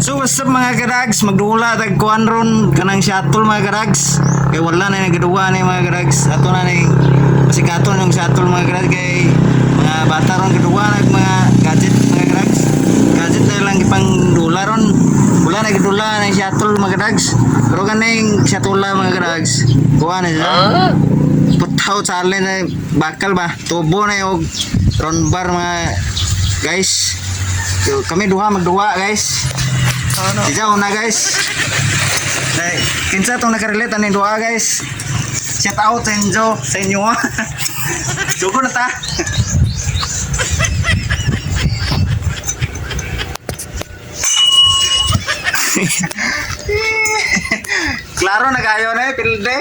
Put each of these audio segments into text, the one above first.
So what's up mga karags, magdula tag kuan ron kanang shuttle mga karags. Kay wala na nagaduwa ni mga karags. Ato na ni pasikaton yung shuttle mga karags kay mga bata ron gaduwa nag mga gadget mga karags. Gadget na lang ipang dula ron. Wala na gadula ng shuttle mga karags. Pero kaning shuttle mga karags. Kuha na siya. Putaw challenge na bakal ba. Tubo na yung ron bar mga guys. So, kami duha magduwa guys. Isa una guys. Dai, kinsa tong nakarelate ani duha guys. Shout out Enjo sa inyo. Sugo na ta. Klaro na kayo na pilde.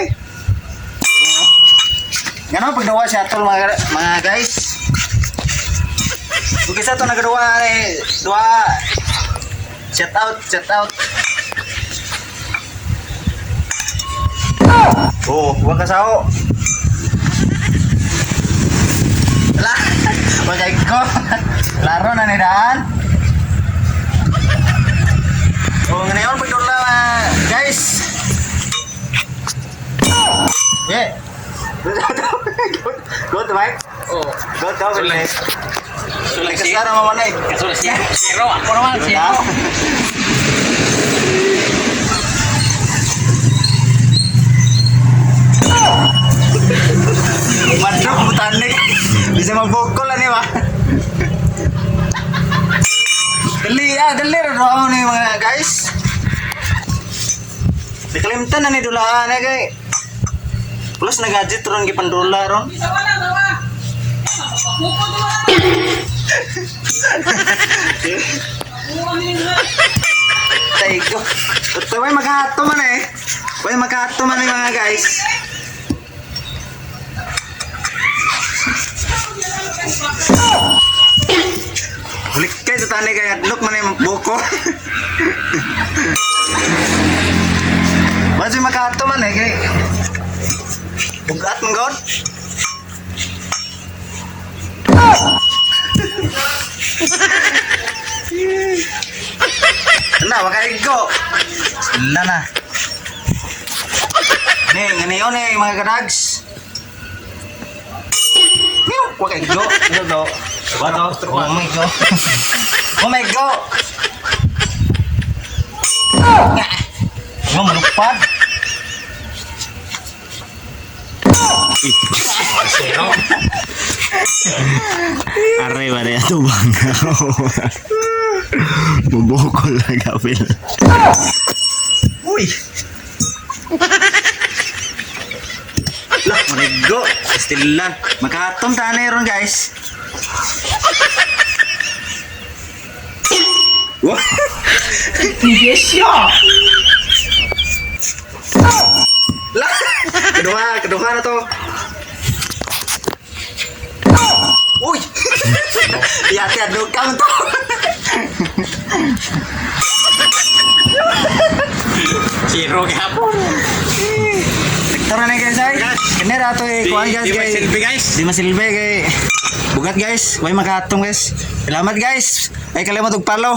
Ngano pagduwa shuttle mga guys. Kung isa to nagaduwa eh, dua shout out. Oh, huwag kasao. Wala. Wagay ko. Laro na ni daan. Oh, ngayon pagdula guys. Yeah. Good, right? Oh, Good, good. sulit sih. Kasara mamanay. Sulit sih. Zero, aku naman zero. Madrok butanik. Bisa mabukol ani ba? Dali ro ni mga guys. Dikalimtan na ni dulaan na kay. Plus nagadget ron gipandula ron. Tayo. Ito may maghato man eh. May maghato man eh mga guys. Balik kayo sa tani kaya look man eh buko. Masih maghato man eh kay. Bugat man god. Nah, makanya go. Sila na. Nih, ngayon eh mga karags. Mew, wakay go. Ano do? What do? Oh my god. Oh my god. Ano malupad? Zero. Aray ba na ito bang bubukol na gapil. Uy. Lah, manigo. Still lang. Makatom tanay ron guys. Wah. Yes, ya. Lah. Kedua na to. Uy. Hati-hati dukang to. Zero gapon. Tara na guys ay. Kani rato eh kuan guys. Di masilbi guys. Di masilbi kay bugat guys. Way makatong guys. Salamat guys. Ay kalimot og follow.